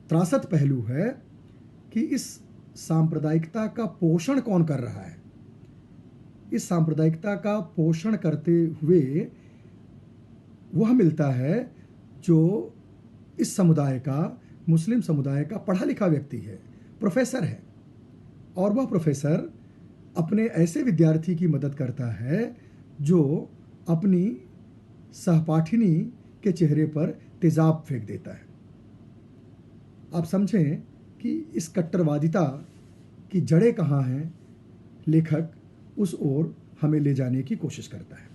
त्रासद पहलू है कि इस सांप्रदायिकता का पोषण कौन कर रहा है। इस सांप्रदायिकता का पोषण करते हुए वह मिलता है जो इस समुदाय का, मुस्लिम समुदाय का पढ़ा लिखा व्यक्ति है, प्रोफेसर है, और वह प्रोफेसर अपने ऐसे विद्यार्थी की मदद करता है जो अपनी सहपाठिनी के चेहरे पर तेजाब फेंक देता है। आप समझें कि इस कट्टरवादिता की जड़ें कहाँ हैं। लेखक उस ओर हमें ले जाने की कोशिश करता है।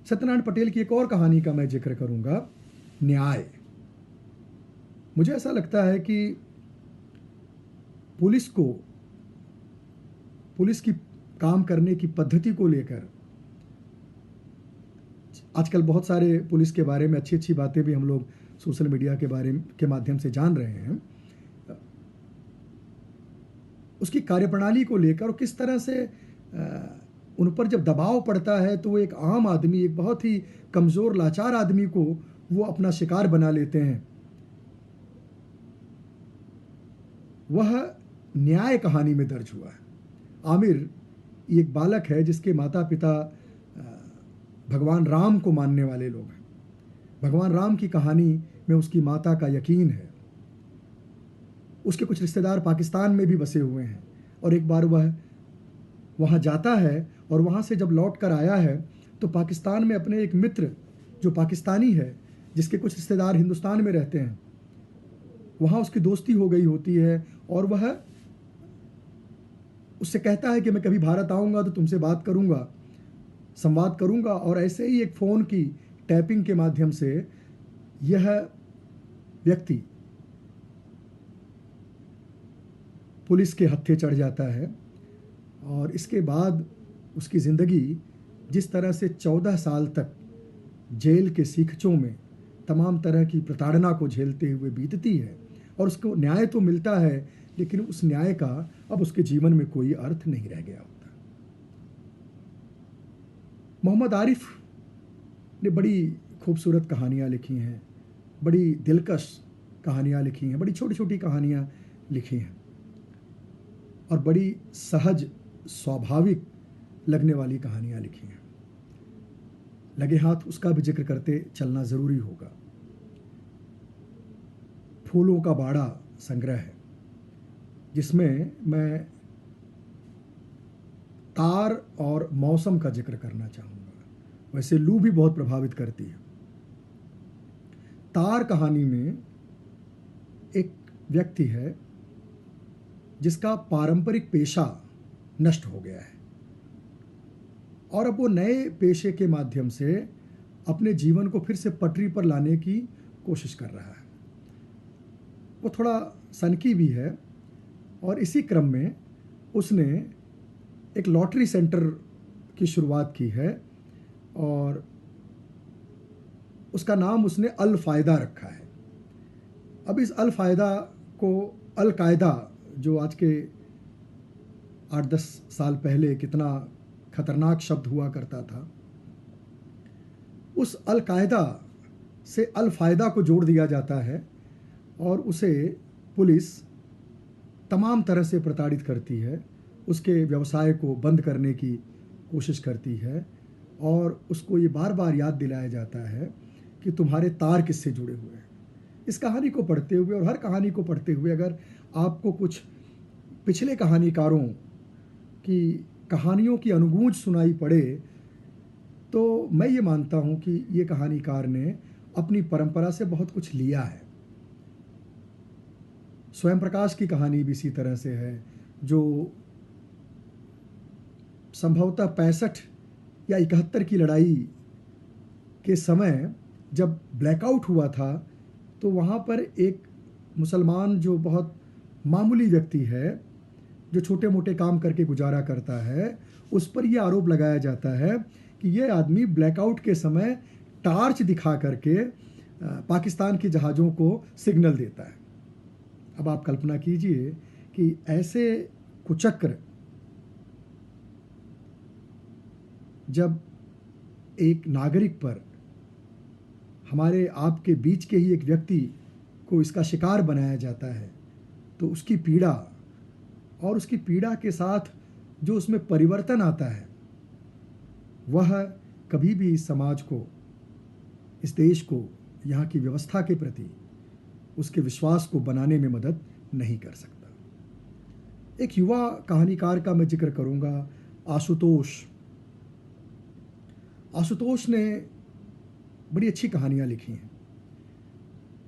सत्यनारायण पटेल की एक और कहानी का मैं जिक्र करूंगा, न्याय। मुझे ऐसा लगता है कि पुलिस की काम करने की पद्धति को लेकर आजकल बहुत सारे पुलिस के बारे में अच्छी अच्छी बातें भी हम लोग सोशल मीडिया के माध्यम से जान रहे हैं। उसकी कार्यप्रणाली को लेकर और किस तरह से उन पर जब दबाव पड़ता है तो वो एक आम आदमी, एक बहुत ही कमज़ोर लाचार आदमी को वो अपना शिकार बना लेते हैं। वह न्याय कहानी में दर्ज हुआ है। आमिर एक बालक है जिसके माता पिता भगवान राम को मानने वाले लोग हैं। भगवान राम की कहानी में उसकी माता का यकीन है। उसके कुछ रिश्तेदार पाकिस्तान में भी बसे हुए हैं और एक बार वह वहाँ जाता है और वहाँ से जब लौट कर आया है तो पाकिस्तान में अपने एक मित्र जो पाकिस्तानी है, जिसके कुछ रिश्तेदार हिंदुस्तान में रहते हैं, वहाँ उसकी दोस्ती हो गई होती है और वह उससे कहता है कि मैं कभी भारत आऊँगा तो तुमसे बात करूँगा, संवाद करूँगा। और ऐसे ही एक फ़ोन की टैपिंग के माध्यम से यह व्यक्ति पुलिस के हत्थे चढ़ जाता है और इसके बाद उसकी ज़िंदगी जिस तरह से 14 साल तक जेल के सीखचों में तमाम तरह की प्रताड़ना को झेलते हुए बीतती है और उसको न्याय तो मिलता है, लेकिन उस न्याय का अब उसके जीवन में कोई अर्थ नहीं रह गया होता। मोहम्मद आरिफ ने बड़ी खूबसूरत कहानियाँ लिखी हैं, बड़ी दिलकश कहानियाँ लिखी हैं, बड़ी छोटी छोटी कहानियाँ लिखी हैं और बड़ी सहज स्वाभाविक लगने वाली कहानियाँ लिखी हैं। लगे हाथ उसका भी जिक्र करते चलना ज़रूरी होगा। फूलों का बाड़ा संग्रह है जिसमें मैं तार और मौसम का जिक्र करना चाहूँगा। वैसे लू भी बहुत प्रभावित करती है। तार कहानी में एक व्यक्ति है जिसका पारंपरिक पेशा नष्ट हो गया है और अब वो नए पेशे के माध्यम से अपने जीवन को फिर से पटरी पर लाने की कोशिश कर रहा है। वो थोड़ा सनकी भी है और इसी क्रम में उसने एक लॉटरी सेंटर की शुरुआत की है और उसका नाम उसने अल फ़ायदा रखा है। अब इस अल फ़ायदा को अल कायदा, जो आज के 8-10 साल पहले कितना खतरनाक शब्द हुआ करता था, उस अल कायदा से अल फ़ायदा को जोड़ दिया जाता है और उसे पुलिस तमाम तरह से प्रताड़ित करती है, उसके व्यवसाय को बंद करने की कोशिश करती है और उसको ये बार बार याद दिलाया जाता है कि तुम्हारे तार किससे जुड़े हुए हैं। इस कहानी को पढ़ते हुए और हर कहानी को पढ़ते हुए अगर आपको कुछ पिछले कहानीकारों की कहानियों की अनुगूंज सुनाई पड़े तो मैं ये मानता हूँ कि ये कहानीकार ने अपनी परंपरा से बहुत कुछ लिया है। स्वयं प्रकाश की कहानी भी इसी तरह से है, जो संभवतः 65 या 71 की लड़ाई के समय जब ब्लैकआउट हुआ था तो वहाँ पर एक मुसलमान जो बहुत मामूली व्यक्ति है, जो छोटे मोटे काम करके गुजारा करता है, उस पर यह आरोप लगाया जाता है कि यह आदमी ब्लैकआउट के समय टार्च दिखा करके पाकिस्तान के जहाज़ों को सिग्नल देता है। अब आप कल्पना कीजिए कि ऐसे कुचक्र जब एक नागरिक पर, हमारे आपके बीच के ही एक व्यक्ति को इसका शिकार बनाया जाता है तो उसकी पीड़ा और उसकी पीड़ा के साथ जो उसमें परिवर्तन आता है वह कभी भी इस समाज को, इस देश को, यहाँ की व्यवस्था के प्रति उसके विश्वास को बनाने में मदद नहीं कर सकता। एक युवा कहानीकार का मैं जिक्र करूँगा, आशुतोष। आशुतोष ने बड़ी अच्छी कहानियाँ लिखी हैं।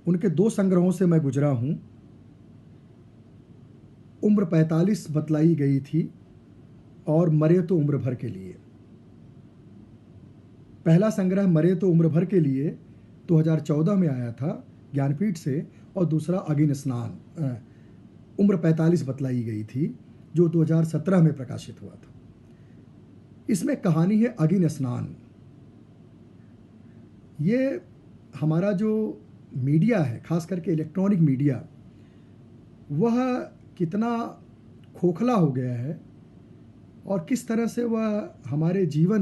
उनके 2 संग्रहों से मैं गुजरा हूँ। उम्र 45 बतलाई गई थी और मरे तो उम्र भर के लिए। पहला संग्रह मरे तो उम्र भर के लिए 2014 में आया था ज्ञानपीठ से, और दूसरा अगिन स्नान उम्र 45 बतलाई गई थी जो 2017 में प्रकाशित हुआ था। इसमें कहानी है अगिन स्नान। ये हमारा जो मीडिया है, खास करके इलेक्ट्रॉनिक मीडिया, वह कितना खोखला हो गया है और किस तरह से वह हमारे जीवन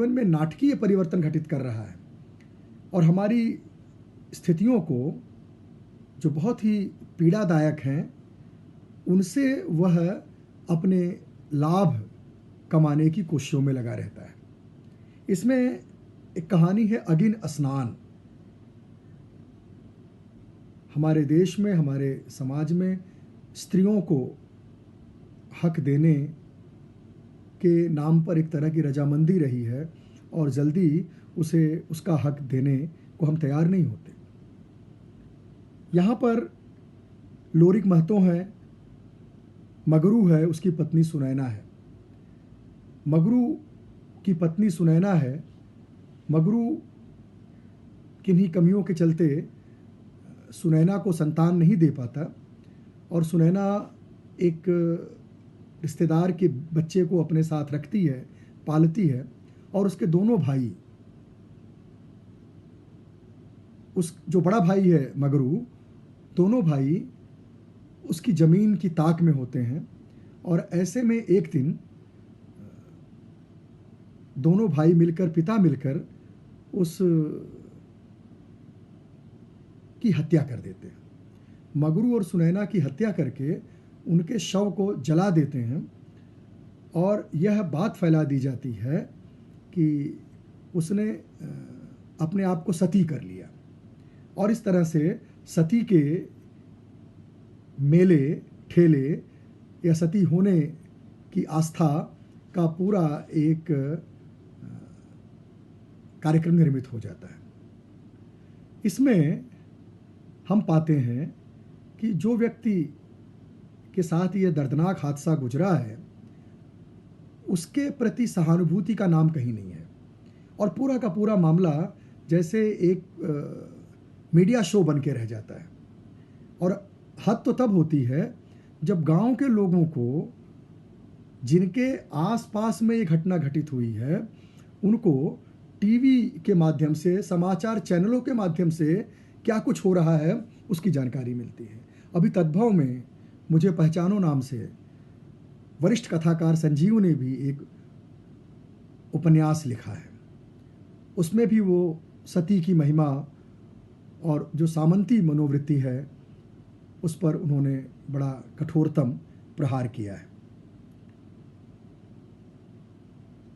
में नाटकीय परिवर्तन घटित कर रहा है और हमारी स्थितियों को जो बहुत ही पीड़ादायक हैं उनसे वह अपने लाभ कमाने की कोशिशों में लगा रहता है। इसमें एक कहानी है अगिन स्नान। हमारे देश में, हमारे समाज में स्त्रियों को हक देने के नाम पर एक तरह की रजामंदी रही है और जल्दी उसे उसका हक देने को हम तैयार नहीं होते। यहाँ पर लोरिक महतो हैं, मगरू है, उसकी पत्नी सुनैना है। मगरू की पत्नी सुनैना है। मगरू किन्हीं कमियों के चलते सुनैना को संतान नहीं दे पाता और सुनैना एक रिश्तेदार के बच्चे को अपने साथ रखती है, पालती है, और उसके दोनों भाई, उस जो बड़ा भाई है मगरू, दोनों भाई उसकी ज़मीन की ताक में होते हैं। और ऐसे में एक दिन दोनों भाई मिलकर, पिता मिलकर उस की हत्या कर देते हैं। मगरू और सुनैना की हत्या करके उनके शव को जला देते हैं और यह बात फैला दी जाती है कि उसने अपने आप को सती कर लिया। और इस तरह से सती के मेले ठेले या सती होने की आस्था का पूरा एक कार्यक्रम निर्मित हो जाता है। इसमें हम पाते हैं कि जो व्यक्ति के साथ ये दर्दनाक हादसा गुजरा है उसके प्रति सहानुभूति का नाम कहीं नहीं है और पूरा का पूरा मामला जैसे एक मीडिया शो बन के रह जाता है। और हद तो तब होती है जब गांव के लोगों को, जिनके आसपास में ये घटना घटित हुई है, उनको टीवी के माध्यम से, समाचार चैनलों के माध्यम से क्या कुछ हो रहा है उसकी जानकारी मिलती है। अभी तद्भव में मुझे पहचानो नाम से वरिष्ठ कथाकार संजीव ने भी एक उपन्यास लिखा है। उसमें भी वो सती की महिमा और जो सामंती मनोवृत्ति है उस पर उन्होंने बड़ा कठोरतम प्रहार किया है।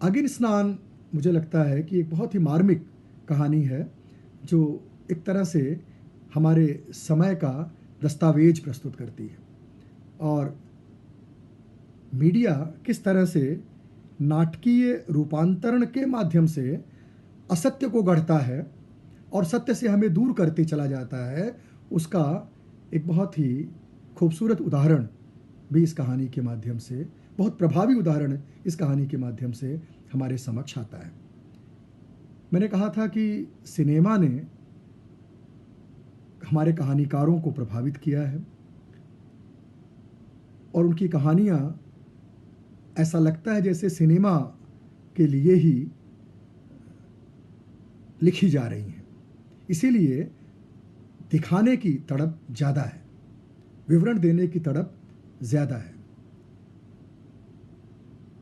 अगिन स्नान मुझे लगता है कि एक बहुत ही मार्मिक कहानी है जो एक तरह से हमारे समय का दस्तावेज प्रस्तुत करती है और मीडिया किस तरह से नाटकीय रूपांतरण के माध्यम से असत्य को गढ़ता है और सत्य से हमें दूर करते चला जाता है, उसका एक बहुत ही खूबसूरत उदाहरण भी इस कहानी के माध्यम से, बहुत प्रभावी उदाहरण इस कहानी के माध्यम से हमारे समक्ष आता है। मैंने कहा था कि सिनेमा ने हमारे कहानीकारों को प्रभावित किया है और उनकी कहानियाँ ऐसा लगता है जैसे सिनेमा के लिए ही लिखी जा रही हैं। इसीलिए दिखाने की तड़प ज़्यादा है, विवरण देने की तड़प ज़्यादा है।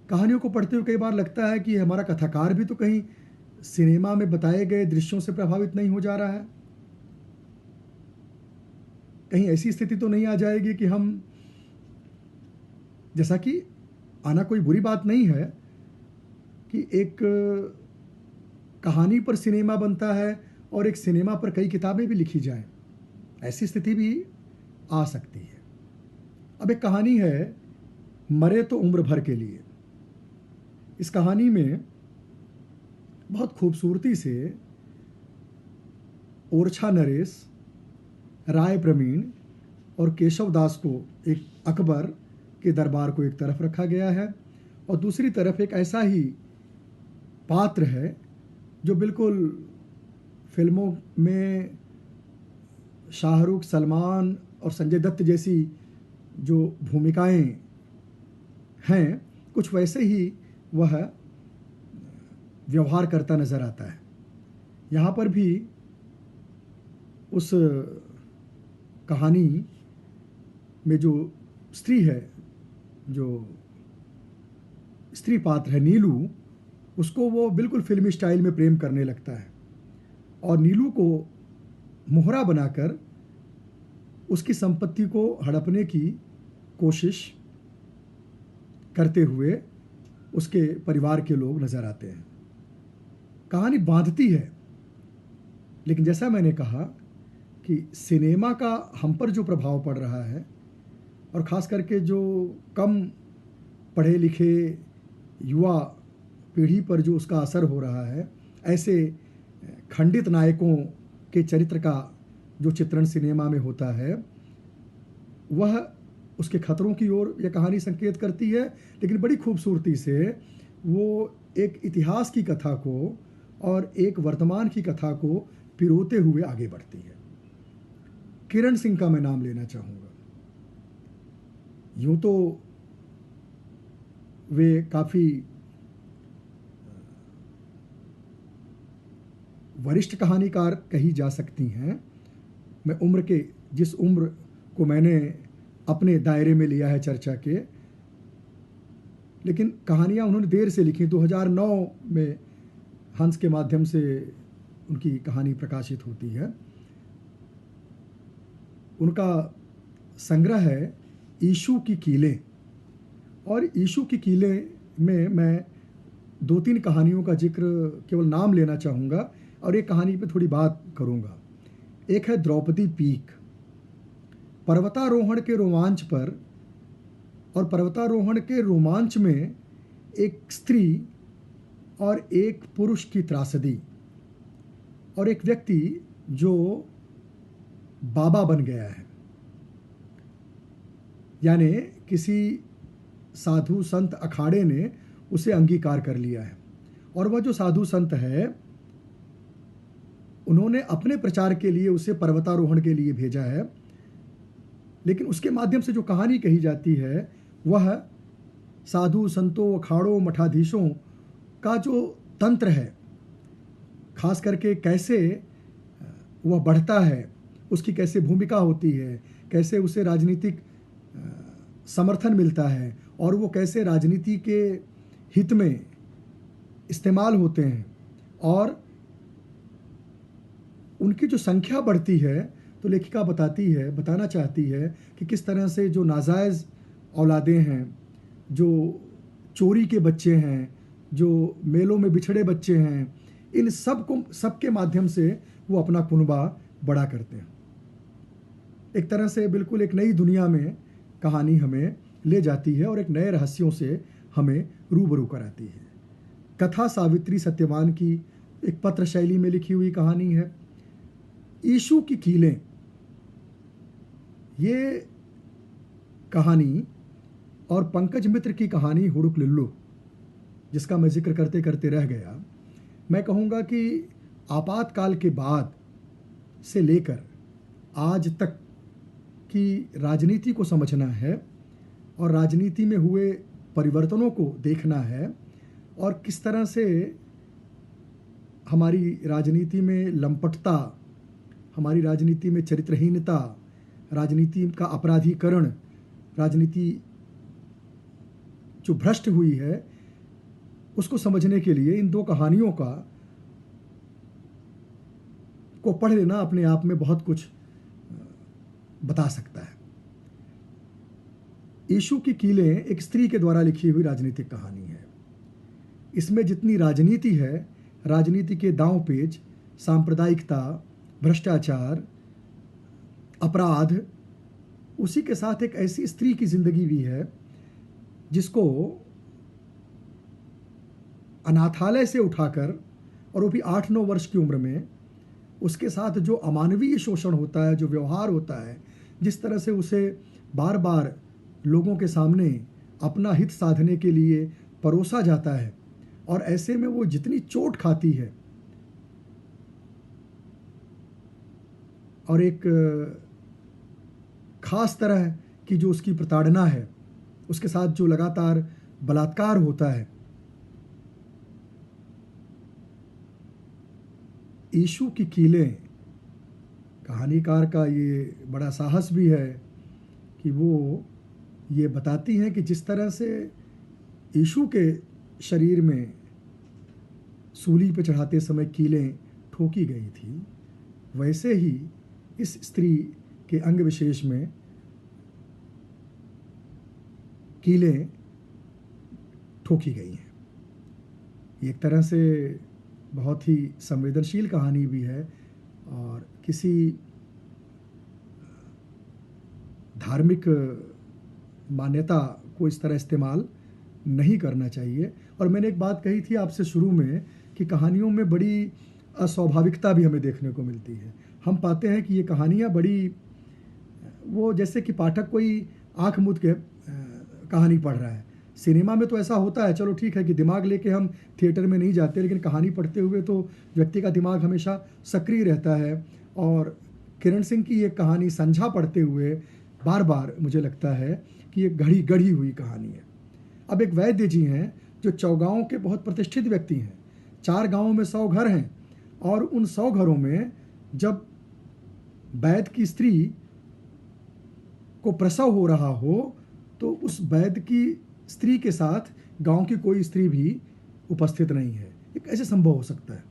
कहानियों को पढ़ते हुए कई बार लगता है कि हमारा कथाकार भी तो कहीं सिनेमा में बताए गए दृश्यों से प्रभावित नहीं हो जा रहा है? कहीं ऐसी स्थिति तो नहीं आ जाएगी कि हम, जैसा कि आना कोई बुरी बात नहीं है कि एक कहानी पर सिनेमा बनता है और एक सिनेमा पर कई किताबें भी लिखी जाएं, ऐसी स्थिति भी आ सकती है। अब एक कहानी है मरे तो उम्र भर के लिए। इस कहानी में बहुत खूबसूरती से ओरछा नरेश, राय प्रवीण और केशव दास को, एक अकबर के दरबार को एक तरफ रखा गया है और दूसरी तरफ एक ऐसा ही पात्र है जो बिल्कुल फिल्मों में शाहरुख, सलमान और संजय दत्त जैसी जो भूमिकाएं हैं, कुछ वैसे ही वह व्यवहार करता नजर आता है। यहाँ पर भी उस कहानी में जो स्त्री है, जो स्त्री पात्र है नीलू, उसको वो बिल्कुल फिल्मी स्टाइल में प्रेम करने लगता है और नीलू को मोहरा बनाकर उसकी संपत्ति को हड़पने की कोशिश करते हुए उसके परिवार के लोग नजर आते हैं। कहानी बांधती है, लेकिन जैसा मैंने कहा कि सिनेमा का हम पर जो प्रभाव पड़ रहा है और ख़ास करके जो कम पढ़े लिखे युवा पीढ़ी पर जो उसका असर हो रहा है, ऐसे खंडित नायकों के चरित्र का जो चित्रण सिनेमा में होता है, वह उसके खतरों की ओर यह कहानी संकेत करती है। लेकिन बड़ी खूबसूरती से वो एक इतिहास की कथा को और एक वर्तमान की कथा को पिरोते हुए आगे बढ़ती है। किरण सिंह का मैं नाम लेना चाहूँगा। यूँ तो वे काफ़ी वरिष्ठ कहानीकार कही जा सकती हैं। मैं जिस उम्र को मैंने अपने दायरे में लिया है चर्चा के, लेकिन कहानियाँ उन्होंने देर से लिखी। 2009 में हंस के माध्यम से उनकी कहानी प्रकाशित होती है। उनका संग्रह है ईशु की कीलें, और ईशु की कीलें में मैं 2-3 कहानियों का जिक्र केवल नाम लेना चाहूँगा और एक कहानी पे थोड़ी बात करूँगा। एक है द्रौपदी पीक। पर्वतारोहण के रोमांच पर और पर्वतारोहण के रोमांच में एक स्त्री और एक पुरुष की त्रासदी, और एक व्यक्ति जो बाबा बन गया है, यानी किसी साधु संत अखाड़े ने उसे अंगीकार कर लिया है। और वह जो साधु संत है, उन्होंने अपने प्रचार के लिए उसे पर्वतारोहण के लिए भेजा है, लेकिन उसके माध्यम से जो कहानी कही जाती है वह साधु संतों, अखाड़ों, मठाधीशों का जो तंत्र है, खास करके कैसे वह बढ़ता है, उसकी कैसे भूमिका होती है, कैसे उसे राजनीतिक समर्थन मिलता है और वो कैसे राजनीति के हित में इस्तेमाल होते हैं, और उनकी जो संख्या बढ़ती है तो लेखिका बताना चाहती है कि किस तरह से जो नाजायज़ औलादें हैं, जो चोरी के बच्चे हैं, जो मेलों में बिछड़े बच्चे हैं, इन सबके माध्यम से वो अपना कुनबा बड़ा करते हैं। एक तरह से बिल्कुल एक नई दुनिया में कहानी हमें ले जाती है और एक नए रहस्यों से हमें रूबरू कराती है। कथा सावित्री सत्यवान की एक पत्र शैली में लिखी हुई कहानी है। ईशु की कीलें, ये कहानी और पंकज मित्र की कहानी हुड़ुक लुल्लू, जिसका मैं जिक्र करते करते रह गया, मैं कहूँगा कि आपातकाल के बाद से लेकर आज तक की राजनीति को समझना है और राजनीति में हुए परिवर्तनों को देखना है, और किस तरह से हमारी राजनीति में लंपटता, हमारी राजनीति में चरित्रहीनता, राजनीति का अपराधीकरण, राजनीति जो भ्रष्ट हुई है, उसको समझने के लिए इन 2 कहानियों का को पढ़ लेना अपने आप में बहुत कुछ बता सकता है। यीशु की कीलें एक स्त्री के द्वारा लिखी हुई राजनीतिक कहानी है। इसमें जितनी राजनीति है, राजनीति के दांव पेच, सांप्रदायिकता, भ्रष्टाचार, अपराध, उसी के साथ एक ऐसी स्त्री की जिंदगी भी है जिसको अनाथालय से उठाकर, और वो भी 8-9 वर्ष की उम्र में, उसके साथ जो अमानवीय शोषण होता है, जो व्यवहार होता है, जिस तरह से उसे बार बार लोगों के सामने अपना हित साधने के लिए परोसा जाता है, और ऐसे में वो जितनी चोट खाती है, और एक खास तरह की जो उसकी प्रताड़ना है, उसके साथ जो लगातार बलात्कार होता है। यीशु की कीलें, कहानीकार का ये बड़ा साहस भी है कि वो ये बताती हैं कि जिस तरह से यीशु के शरीर में सूली पर चढ़ाते समय कीलें ठोकी गई थी, वैसे ही इस स्त्री के अंग विशेष में कीलें ठोकी गई हैं। एक तरह से बहुत ही संवेदनशील कहानी भी है, और किसी धार्मिक मान्यता को इस तरह इस्तेमाल नहीं करना चाहिए। और मैंने एक बात कही थी आपसे शुरू में कि कहानियों में बड़ी अस्वाभाविकता भी हमें देखने को मिलती है। हम पाते हैं कि ये कहानियाँ बड़ी, वो जैसे कि पाठक कोई आँख मूंद के कहानी पढ़ रहा है। सिनेमा में तो ऐसा होता है, चलो ठीक है कि दिमाग लेके हम थिएटर में नहीं जाते, लेकिन कहानी पढ़ते हुए तो व्यक्ति का दिमाग हमेशा सक्रिय रहता है। और किरण सिंह की ये कहानी संझा पढ़ते हुए बार बार मुझे लगता है कि ये गढ़ी हुई कहानी है। अब एक वैद्य जी हैं जो चौगांव के बहुत प्रतिष्ठित व्यक्ति हैं। 4 गांवों में 100 घर हैं, और उन 100 घरों में जब वैद्य की स्त्री को प्रसव हो रहा हो, तो उस वैद्य की स्त्री के साथ गांव की कोई स्त्री भी उपस्थित नहीं है। ये कैसे संभव हो सकता है?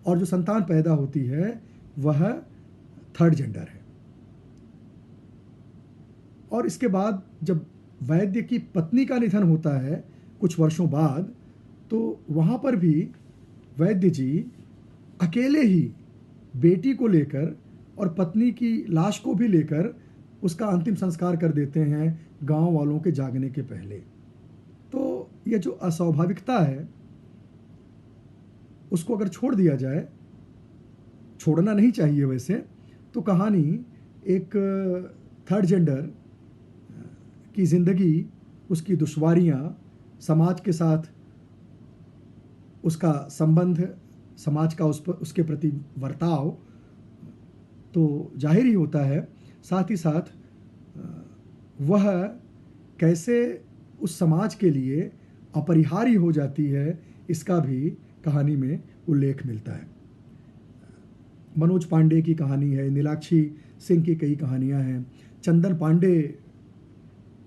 और जो संतान पैदा होती है वह 3rd जेंडर है। और इसके बाद जब वैद्य की पत्नी का निधन होता है कुछ वर्षों बाद, तो वहाँ पर भी वैद्य जी अकेले ही बेटी को लेकर और पत्नी की लाश को भी लेकर उसका अंतिम संस्कार कर देते हैं गांव वालों के जागने के पहले। तो ये जो अस्वाभाविकता है, उसको अगर छोड़ दिया जाए, छोड़ना नहीं चाहिए वैसे, तो कहानी एक 3rd जेंडर की ज़िंदगी, उसकी दुश्वारियाँ, समाज के साथ उसका संबंध, समाज का उसके प्रति बर्ताव तो जाहिर ही होता है, साथ ही साथ वह कैसे उस समाज के लिए अपरिहार्य हो जाती है, इसका भी कहानी में उल्लेख मिलता है। मनोज पांडे की कहानी है, नीलाक्षी सिंह की कई कहानियां हैं, चंदन पांडे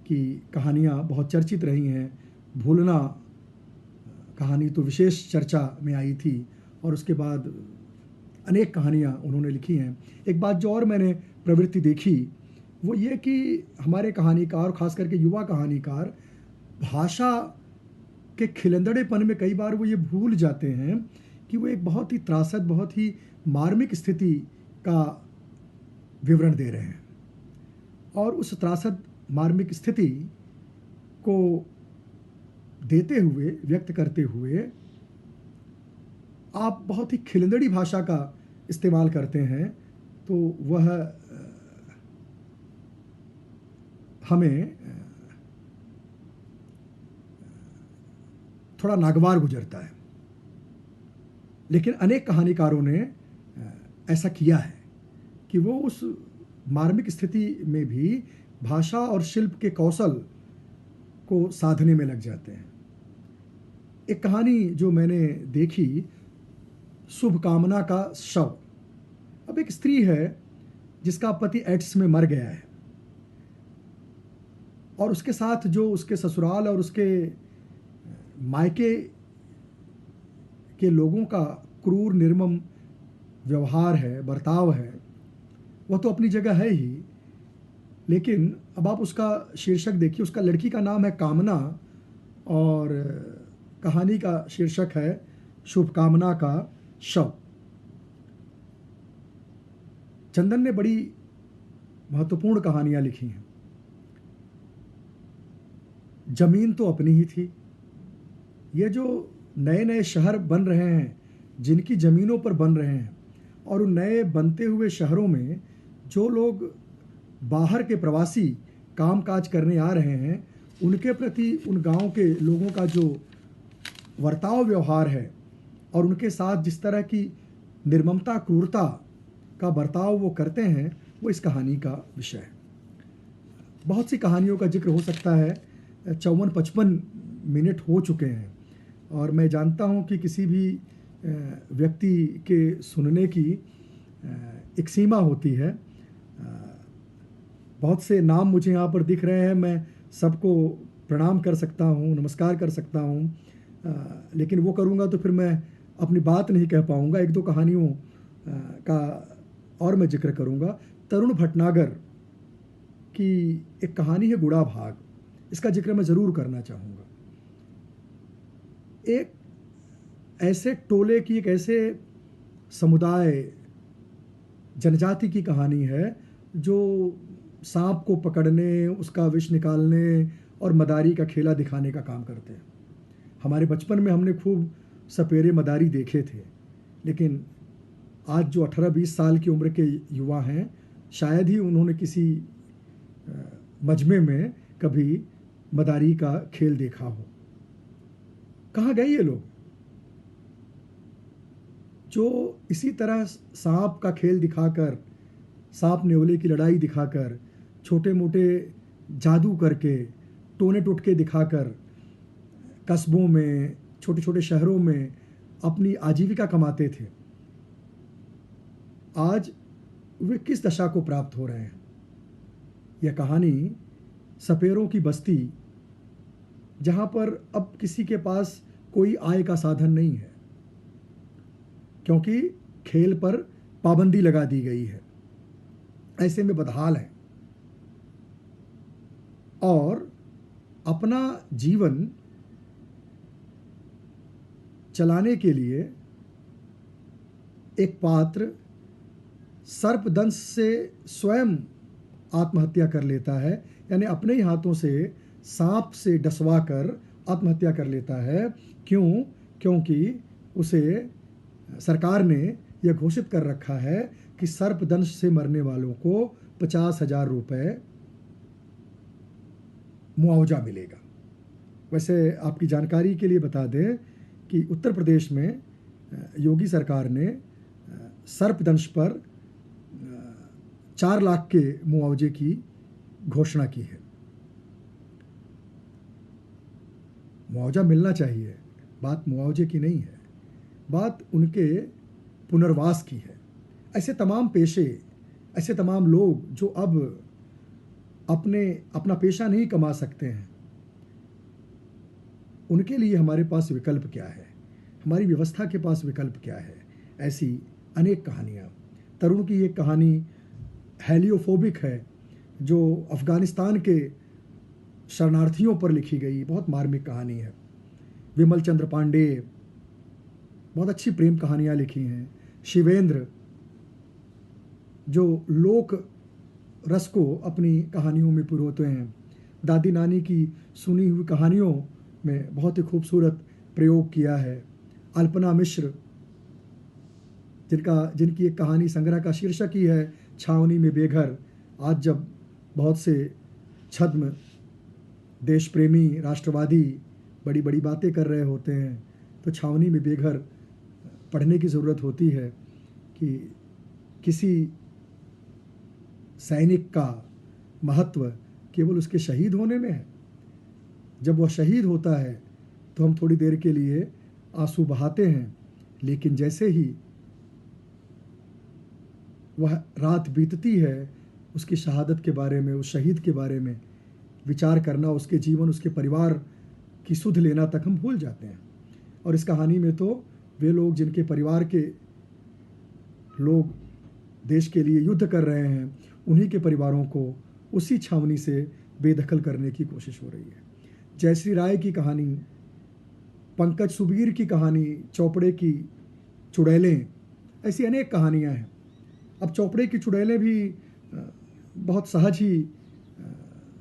की कहानियां बहुत चर्चित रही हैं। भूलना कहानी तो विशेष चर्चा में आई थी, और उसके बाद अनेक कहानियां उन्होंने लिखी हैं। एक बात जो और मैंने प्रवृत्ति देखी वो ये कि हमारे कहानीकार, खास करके युवा कहानीकार, भाषा के खिलंदड़ेपन में कई बार वो ये भूल जाते हैं कि वो एक बहुत ही त्रासद, बहुत ही मार्मिक स्थिति का विवरण दे रहे हैं, और उस त्रासद मार्मिक स्थिति को देते हुए, व्यक्त करते हुए आप बहुत ही खिलंदड़ी भाषा का इस्तेमाल करते हैं, तो वह हमें थोड़ा नागवार गुजरता है। लेकिन अनेक कहानीकारों ने ऐसा किया है कि वो उस मार्मिक स्थिति में भी भाषा और शिल्प के कौशल को साधने में लग जाते हैं। एक कहानी जो मैंने देखी, शुभकामना का शव। अब एक स्त्री है जिसका पति एड्स में मर गया है, और उसके साथ जो उसके ससुराल और उसके मायके के लोगों का क्रूर निर्मम व्यवहार है, बर्ताव है, वह तो अपनी जगह है ही, लेकिन अब आप उसका शीर्षक देखिए। उसका लड़की का नाम है कामना और कहानी का शीर्षक है शुभकामना का शव। चंदन ने बड़ी महत्वपूर्ण कहानियां लिखी हैं। जमीन तो अपनी ही थी। ये जो नए नए शहर बन रहे हैं, जिनकी ज़मीनों पर बन रहे हैं, और उन नए बनते हुए शहरों में जो लोग बाहर के प्रवासी कामकाज करने आ रहे हैं, उनके प्रति उन गांव के लोगों का जो वर्ताव व्यवहार है और उनके साथ जिस तरह की निर्ममता क्रूरता का बर्ताव वो करते हैं, वो इस कहानी का विषय है। बहुत सी कहानियों का जिक्र हो सकता है। 54-55 मिनट हो चुके हैं और मैं जानता हूं कि किसी भी व्यक्ति के सुनने की एक सीमा होती है। बहुत से नाम मुझे यहाँ पर दिख रहे हैं, मैं सबको प्रणाम कर सकता हूँ, नमस्कार कर सकता हूँ, लेकिन वो करूँगा तो फिर मैं अपनी बात नहीं कह पाऊँगा। एक दो कहानियों का और मैं जिक्र करूँगा। तरुण भटनागर की एक कहानी है गुड़ा भाग, इसका जिक्र मैं ज़रूर करना चाहूँगा। एक ऐसे टोले की, एक ऐसे समुदाय जनजाति की कहानी है जो सांप को पकड़ने, उसका विष निकालने और मदारी का खेला दिखाने का काम करते हैं। हमारे बचपन में हमने खूब सपेरे मदारी देखे थे, लेकिन आज जो 18-20 साल की उम्र के युवा हैं, शायद ही उन्होंने किसी मजमे में कभी मदारी का खेल देखा हो। कहाँ गए ये लोग जो इसी तरह सांप का खेल दिखाकर, सांप नेवले की लड़ाई दिखाकर, छोटे मोटे जादू करके, टोने टोटके दिखाकर कस्बों में, छोटे छोटे शहरों में अपनी आजीविका कमाते थे, आज वे किस दशा को प्राप्त हो रहे हैं? यह कहानी सपेरों की बस्ती, जहां पर अब किसी के पास कोई आय का साधन नहीं है, क्योंकि खेल पर पाबंदी लगा दी गई है। ऐसे में बदहाल है और अपना जीवन चलाने के लिए एक पात्र सर्पदंश से स्वयं आत्महत्या कर लेता है, यानी अपने ही हाथों से सांप से डसवा कर आत्महत्या कर लेता है। क्यों? क्योंकि उसे सरकार ने यह घोषित कर रखा है कि सर्पदंश से मरने वालों को 50,000 रुपये मुआवजा मिलेगा। वैसे आपकी जानकारी के लिए बता दें कि उत्तर प्रदेश में योगी सरकार ने सर्पदंश पर 4 लाख के मुआवजे की घोषणा की है। मुआवजा मिलना चाहिए, बात मुआवजे की नहीं है, बात उनके पुनर्वास की है। ऐसे तमाम पेशे, ऐसे तमाम लोग जो अब अपना पेशा नहीं कमा सकते हैं, उनके लिए हमारे पास विकल्प क्या है, हमारी व्यवस्था के पास विकल्प क्या है? ऐसी अनेक कहानियाँ। तरुण की एक कहानी हेलियोफोबिक है, जो अफ़गानिस्तान के शरणार्थियों पर लिखी गई बहुत मार्मिक कहानी है। विमल चंद्र पांडे बहुत अच्छी प्रेम कहानियाँ लिखी हैं। शिवेंद्र जो लोक रस को अपनी कहानियों में पिरोते हैं। दादी नानी की सुनी हुई कहानियों में बहुत ही खूबसूरत प्रयोग किया है। अल्पना मिश्र जिनकी एक कहानी संग्रह का शीर्षक ही है छावनी में बेघर। आज जब बहुत से छद्म देश प्रेमी राष्ट्रवादी बड़ी बड़ी बातें कर रहे होते हैं, तो छावनी में बेघर पढ़ने की ज़रूरत होती है कि किसी सैनिक का महत्व केवल उसके शहीद होने में है। जब वह शहीद होता है तो हम थोड़ी देर के लिए आंसू बहाते हैं, लेकिन जैसे ही वह रात बीतती है, उसकी शहादत के बारे में, उस शहीद के बारे में विचार करना, उसके जीवन, उसके परिवार की सुध लेना तक हम भूल जाते हैं। और इस कहानी में तो वे लोग जिनके परिवार के लोग देश के लिए युद्ध कर रहे हैं, उन्हीं के परिवारों को उसी छावनी से बेदखल करने की कोशिश हो रही है। जयश्री राय की कहानी, पंकज सुबीर की कहानी, चोपड़े की चुड़ैलें, ऐसी अनेक कहानियां हैं। अब चोपड़े की चुड़ैलें भी बहुत सहज ही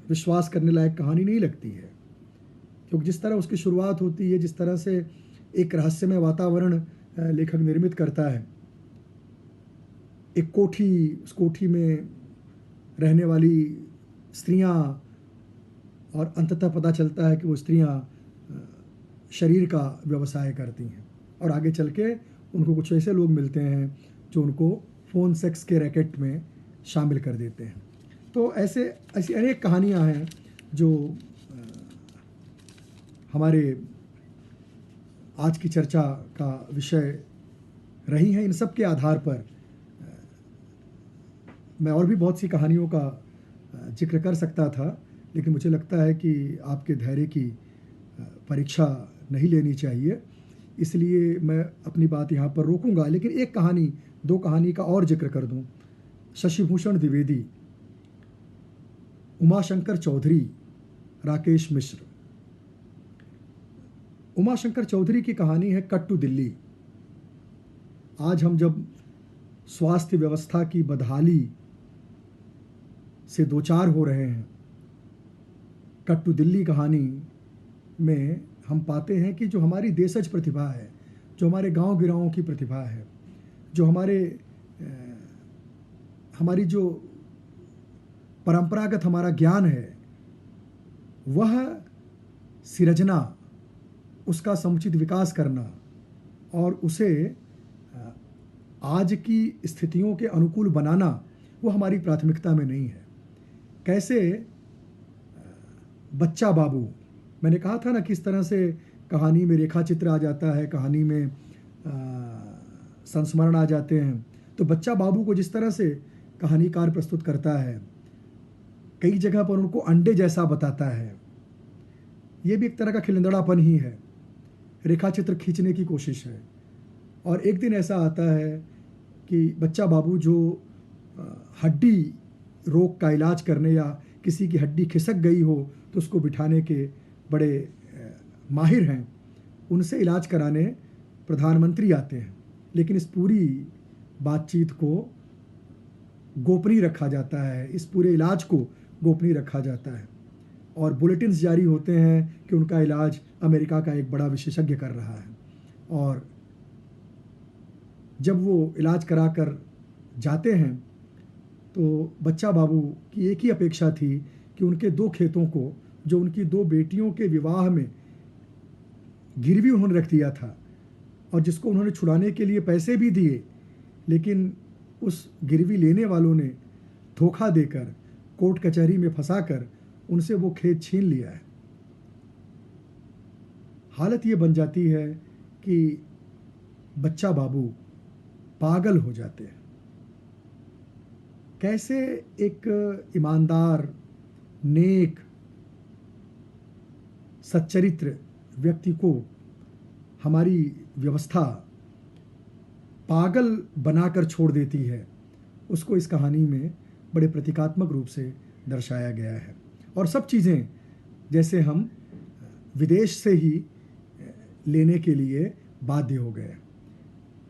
विश्वास करने लायक कहानी नहीं लगती है, क्योंकि जिस तरह उसकी शुरुआत होती है, जिस तरह से एक रहस्यमय वातावरण लेखक निर्मित करता है, एक कोठी, उस कोठी में रहने वाली स्त्रियां, और अंततः पता चलता है कि वो स्त्रियां शरीर का व्यवसाय करती हैं, और आगे चल के उनको कुछ ऐसे लोग मिलते हैं जो उनको फ़ोन सेक्स के रैकेट में शामिल कर देते हैं। तो ऐसी अनेक कहानियां हैं जो हमारे आज की चर्चा का विषय रही हैं। इन सब के आधार पर मैं और भी बहुत सी कहानियों का जिक्र कर सकता था, लेकिन मुझे लगता है कि आपके धैर्य की परीक्षा नहीं लेनी चाहिए, इसलिए मैं अपनी बात यहाँ पर रोकूंगा। लेकिन एक कहानी, दो कहानी का और जिक्र कर दूं। शशिभूषण द्विवेदी, उमाशंकर चौधरी, राकेश मिश्र। उमाशंकर चौधरी की कहानी है कट टू दिल्ली। आज हम जब स्वास्थ्य व्यवस्था की बदहाली से दो चार हो रहे हैं, कट टू दिल्ली कहानी में हम पाते हैं कि जो हमारी देशज प्रतिभा है, जो हमारे गांव गिरावों की प्रतिभा है, जो हमारी जो परंपरागत हमारा ज्ञान है, वह सिरजना, उसका समुचित विकास करना और उसे आज की स्थितियों के अनुकूल बनाना, वो हमारी प्राथमिकता में नहीं है। कैसे बच्चा बाबू, मैंने कहा था ना किस तरह से कहानी में रेखा चित्र आ जाता है, कहानी में संस्मरण आ जाते हैं। तो बच्चा बाबू को जिस तरह से कहानीकार प्रस्तुत करता है, कई जगह पर उनको अंडे जैसा बताता है, ये भी एक तरह का खिलंदड़ापन ही है, रेखा चित्र खींचने की कोशिश है। और एक दिन ऐसा आता है कि बच्चा बाबू जो हड्डी रोग का इलाज करने या किसी की हड्डी खिसक गई हो तो उसको बिठाने के बड़े माहिर हैं, उनसे इलाज कराने प्रधानमंत्री आते हैं। लेकिन इस पूरी बातचीत को गोपनीय रखा जाता है, इस पूरे इलाज को गोपनीय रखा जाता है, और बुलेटिन्स जारी होते हैं कि उनका इलाज अमेरिका का एक बड़ा विशेषज्ञ कर रहा है। और जब वो इलाज कराकर जाते हैं तो बच्चा बाबू की एक ही अपेक्षा थी कि उनके दो खेतों को, जो उनकी दो बेटियों के विवाह में गिरवी उन्होंने रख दिया था और जिसको उन्होंने छुड़ाने के लिए पैसे भी दिए, लेकिन उस गिरवी लेने वालों ने धोखा देकर, कोर्ट कचहरी में फंसाकर उनसे वो खेत छीन लिया है। हालत ये बन जाती है कि बच्चा बाबू पागल हो जाते हैं। कैसे एक ईमानदार, नेक, सच्चरित्र व्यक्ति को हमारी व्यवस्था पागल बनाकर छोड़ देती है, उसको इस कहानी में बड़े प्रतीकात्मक रूप से दर्शाया गया है। और सब चीज़ें जैसे हम विदेश से ही लेने के लिए बाध्य हो गए।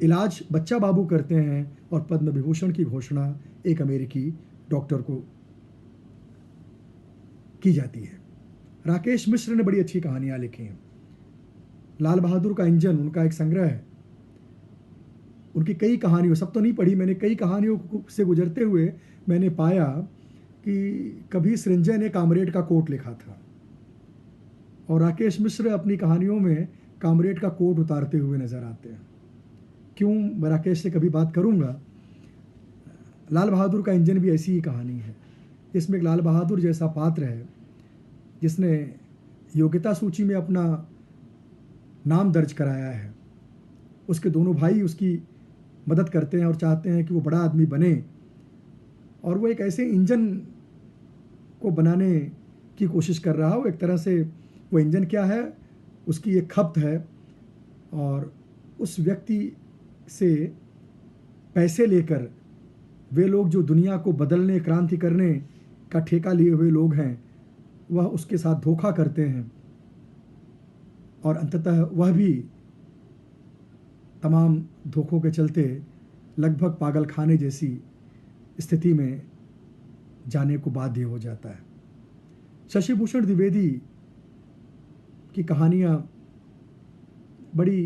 इलाज बच्चा बाबू करते हैं और पद्म विभूषण की घोषणा एक अमेरिकी डॉक्टर को की जाती है। राकेश मिश्र ने बड़ी अच्छी कहानियां लिखी हैं। लाल बहादुर का इंजन उनका एक संग्रह है। उनकी कई कहानियों, सब तो नहीं पढ़ी मैंने, कई कहानियों से गुजरते हुए मैंने पाया कि कभी सृंजय ने कामरेड का कोट लिखा था और राकेश मिश्र अपनी कहानियों में कामरेड का कोट उतारते हुए नजर आते हैं। क्यों, मैं राकेश से कभी बात करूंगा। लाल बहादुर का इंजन भी ऐसी ही कहानी है, जिसमें एक लाल बहादुर जैसा पात्र है जिसने योग्यता सूची में अपना नाम दर्ज कराया है। उसके दोनों भाई उसकी मदद करते हैं और चाहते हैं कि वो बड़ा आदमी बने, और वो एक ऐसे इंजन को बनाने की कोशिश कर रहा हो। एक तरह से वो इंजन क्या है, उसकी एक खपत है, और उस व्यक्ति से पैसे लेकर वे लोग जो दुनिया को बदलने, क्रांति करने का ठेका लिए हुए लोग हैं, वह उसके साथ धोखा करते हैं और अंततः वह भी तमाम धोखों के चलते लगभग पागलखाने जैसी स्थिति में जाने को बाध्य हो जाता है। शशि भूषण द्विवेदी की कहानियाँ बड़ी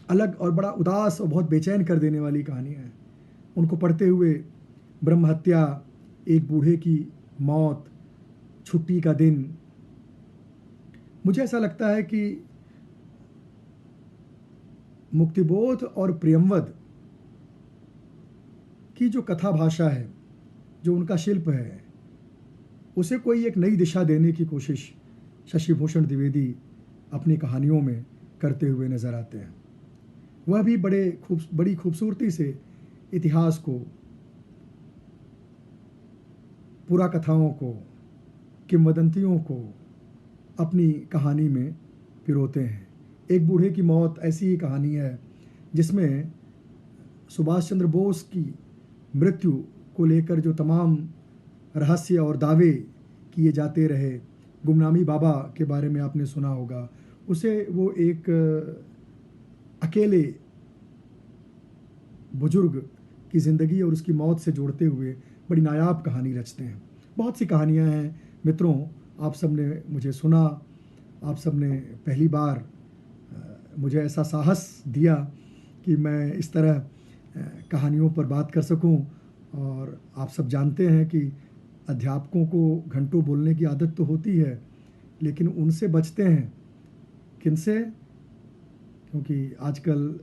अलग और बड़ा उदास और बहुत बेचैन कर देने वाली कहानियाँ हैं। उनको पढ़ते हुए ब्रह्म हत्या, एक बूढ़े की मौत, छुट्टी का दिन, मुझे ऐसा लगता है कि मुक्तिबोध और प्रियंवद की जो कथा भाषा है, जो उनका शिल्प है, उसे कोई एक नई दिशा देने की कोशिश शशि भूषण द्विवेदी अपनी कहानियों में करते हुए नजर आते हैं। वह भी बड़ी खूबसूरती से इतिहास को, पुरा कथाओं को, किंवदंतियों को अपनी कहानी में पिरोते हैं। एक बूढ़े की मौत ऐसी ही कहानी है जिसमें सुभाष चंद्र बोस की मृत्यु को लेकर जो तमाम रहस्य और दावे किए जाते रहे, गुमनामी बाबा के बारे में आपने सुना होगा, उसे वो एक अकेले बुजुर्ग की ज़िंदगी और उसकी मौत से जोड़ते हुए बड़ी नायाब कहानी रचते हैं। बहुत सी कहानियां हैं मित्रों, आप सब ने मुझे सुना, आप सब ने पहली बार मुझे ऐसा साहस दिया कि मैं इस तरह कहानियों पर बात कर सकूं। और आप सब जानते हैं कि अध्यापकों को घंटों बोलने की आदत तो होती है, लेकिन उनसे बचते हैं। किनसे? क्योंकि आजकल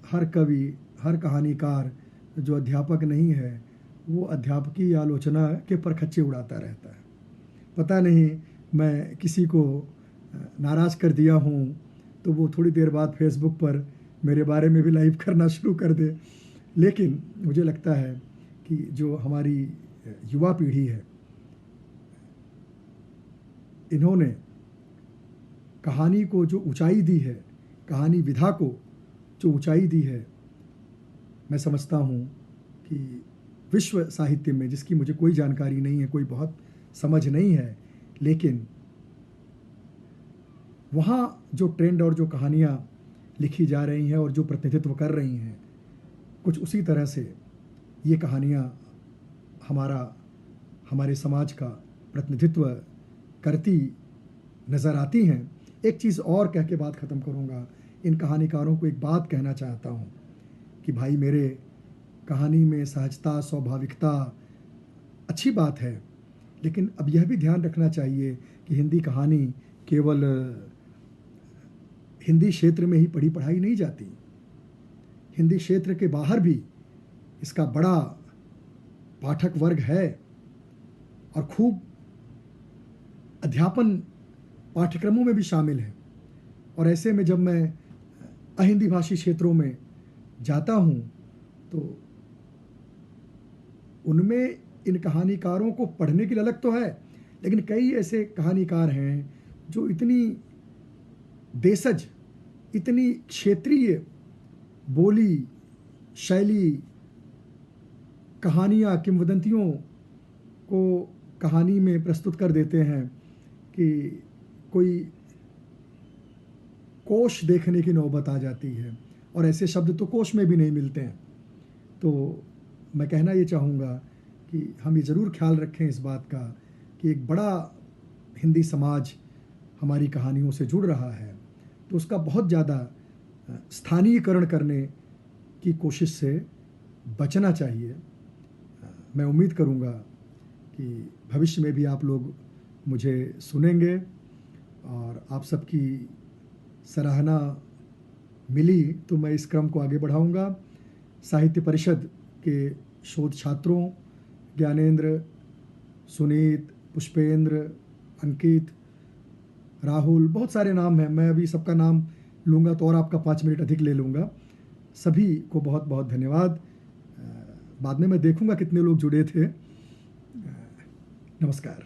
हर कवि, हर कहानीकार जो अध्यापक नहीं है, वो अध्यापकी आलोचना के परखच्चे उड़ाता रहता है। पता नहीं मैं किसी को नाराज़ कर दिया हूँ तो वो थोड़ी देर बाद फेसबुक पर मेरे बारे में भी लाइव करना शुरू कर दे। लेकिन मुझे लगता है कि जो हमारी युवा पीढ़ी है, इन्होंने कहानी को जो ऊंचाई दी है, कहानी विधा को जो ऊंचाई दी है, मैं समझता हूँ कि विश्व साहित्य में, जिसकी मुझे कोई जानकारी नहीं है, कोई बहुत समझ नहीं है, लेकिन वहाँ जो ट्रेंड और जो कहानियाँ लिखी जा रही हैं और जो प्रतिनिधित्व कर रही हैं, कुछ उसी तरह से ये कहानियाँ हमारे समाज का प्रतिनिधित्व करती नज़र आती हैं। एक चीज़ और कह के बात ख़त्म करूँगा। इन कहानीकारों को एक बात कहना चाहता हूँ कि भाई मेरे, कहानी में सहजता, स्वाभाविकता अच्छी बात है, लेकिन अब यह भी ध्यान रखना चाहिए कि हिंदी कहानी केवल हिंदी क्षेत्र में ही पढ़ी पढ़ाई नहीं जाती। हिंदी क्षेत्र के बाहर भी इसका बड़ा पाठक वर्ग है और खूब अध्यापन पाठ्यक्रमों में भी शामिल है। और ऐसे में जब मैं अहिंदी भाषी क्षेत्रों में जाता हूँ तो उनमें इन कहानीकारों को पढ़ने की ललक तो है, लेकिन कई ऐसे कहानीकार हैं जो इतनी देशज, इतनी क्षेत्रीय बोली, शैली, कहानियाँ, किंवदंतियों को कहानी में प्रस्तुत कर देते हैं कि कोई कोश देखने की नौबत आ जाती है, और ऐसे शब्द तो कोश में भी नहीं मिलते हैं। तो मैं कहना ये चाहूँगा कि हम ये ज़रूर ख्याल रखें इस बात का कि एक बड़ा हिंदी समाज हमारी कहानियों से जुड़ रहा है, तो उसका बहुत ज़्यादा स्थानीयकरण करने की कोशिश से बचना चाहिए। मैं उम्मीद करूँगा कि भविष्य में भी आप लोग मुझे सुनेंगे और आप सबकी सराहना मिली तो मैं इस क्रम को आगे बढ़ाऊँगा। साहित्य परिषद के शोध छात्रों ज्ञानेंद्र, सुनीत, पुष्पेंद्र, अंकित, राहुल, बहुत सारे नाम हैं, मैं अभी सबका नाम लूँगा तो और आपका 5 मिनट अधिक ले लूँगा। सभी को बहुत बहुत धन्यवाद। बाद में मैं देखूँगा कितने लोग जुड़े थे। नमस्कार।